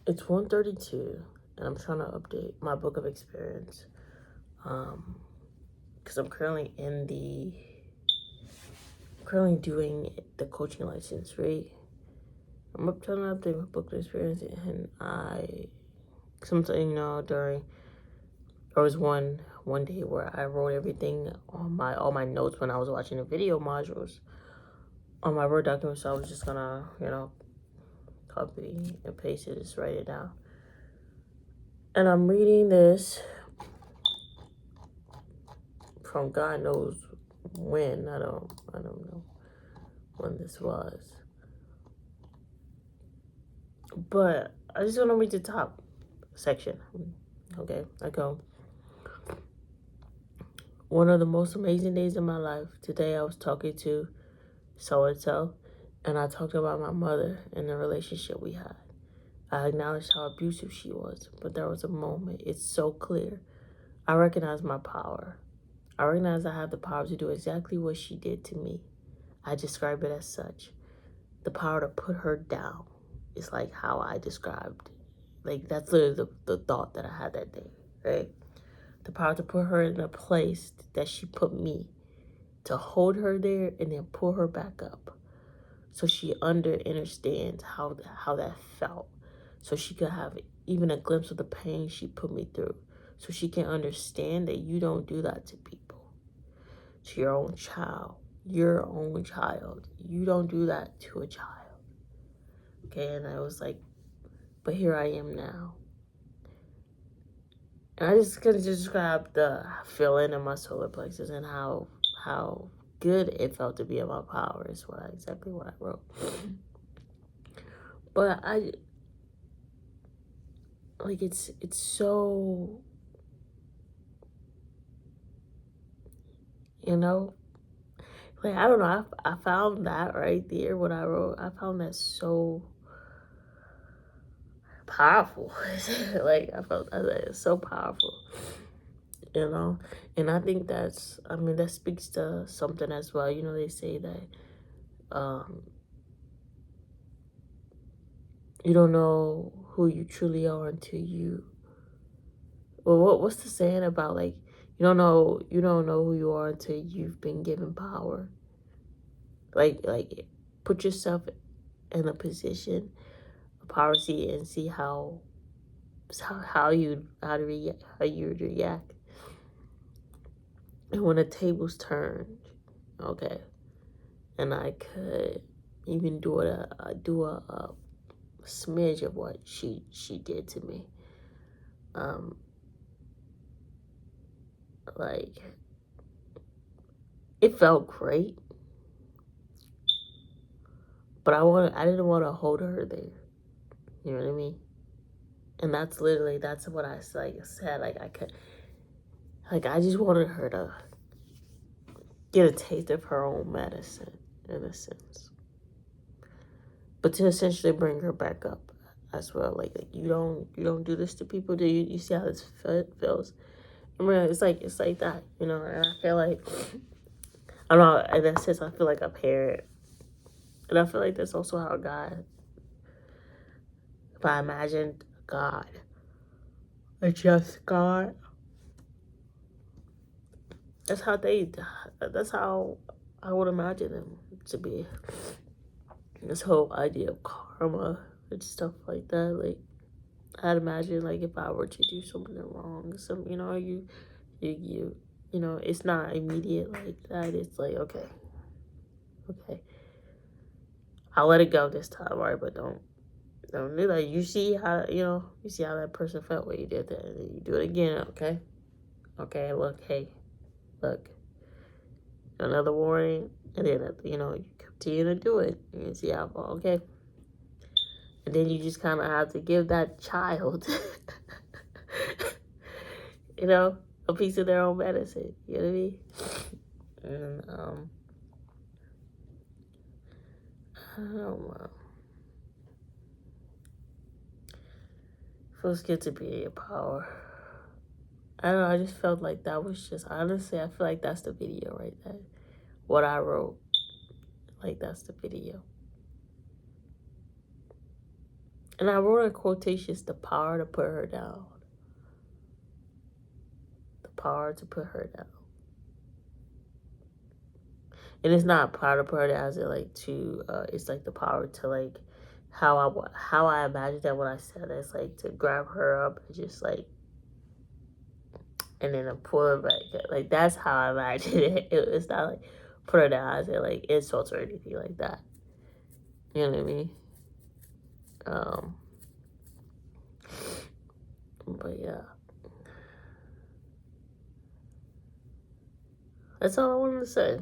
It's 1:32, and I'm trying to update my book of experience. Because I'm currently doing the coaching license, right? I'm up trying to update my book of experience, and something, there was one day where I wrote everything on all my notes when I was watching the video modules on my Word document, so I was just gonna, copy and paste it, just write it down. And I'm reading this from God knows when. I don't know when this was. But I just want to read the top section. Okay, I go. One of the most amazing days of my life. Today I was talking to so-and-so, and I talked about my mother and the relationship we had. I acknowledged how abusive she was, but there was a moment. It's so clear. I recognize my power. I recognize I have the power to do exactly what she did to me. I describe it as such. The power to put her down is like how I described. Like, that's literally the thought that I had that day, right? The power to put her in a place that she put me, to hold her there and then pull her back up, so she understands how that felt, so she could have even a glimpse of the pain she put me through, so she can understand that you don't do that to people, to your own child. You don't do that to a child. Okay, and I was like, but here I am now. And I just could describe the feeling in my solar plexus and how good it felt to be in my power is exactly what I wrote. But it's so, I don't know, I found that right there, what I wrote, I found that so powerful. Like, I felt that it's so powerful, you know? And I think that speaks to something as well. They say that you don't know who you truly are until what's the saying about, like, you don't know who you are until you've been given power. Like put yourself in a position of power, see, and see how you would react. And when the tables turned, okay, and I could even do a smidge of what she did to me. Like, it felt great, but I didn't want to hold her there. You know what I mean? And that's what I said. Like, I just wanted her to get a taste of her own medicine, in a sense, but to essentially bring her back up as well. Like, you don't do this to people, do you? You see how this feels? I mean, it's like that, And I feel like, I don't know. In that sense, I feel like a parent, and I feel like that's also how God. If I imagined God, a just God, that's how they. That's how I would imagine them to be. This whole idea of karma and stuff like that. Like, I'd imagine, like, if I were to do something wrong, it's not immediate like that. It's like, okay, I'll let it go this time, right? But don't do that. You see how that person felt when you did that, and then you do it again, okay. Look, another warning, and then you continue to do it, and you see how far, okay. And then you just kind of have to give that child, a piece of their own medicine. You know what I mean? And I don't know. Feels good to be in your power. I don't know. I just felt like that was just, honestly, I feel like that's the video right there. What I wrote, like, that's the video. And I wrote in quotations, the power to put her down. The power to put her down. And it's not power to put her down as it like to, it's like the power to like, how I imagined that when I said it, it's like to grab her up and just like, and then pull her back. Like, that's how I imagine it. It's not like put her down as it like insults or anything like that. You know what I mean? But yeah. That's all I wanted to say.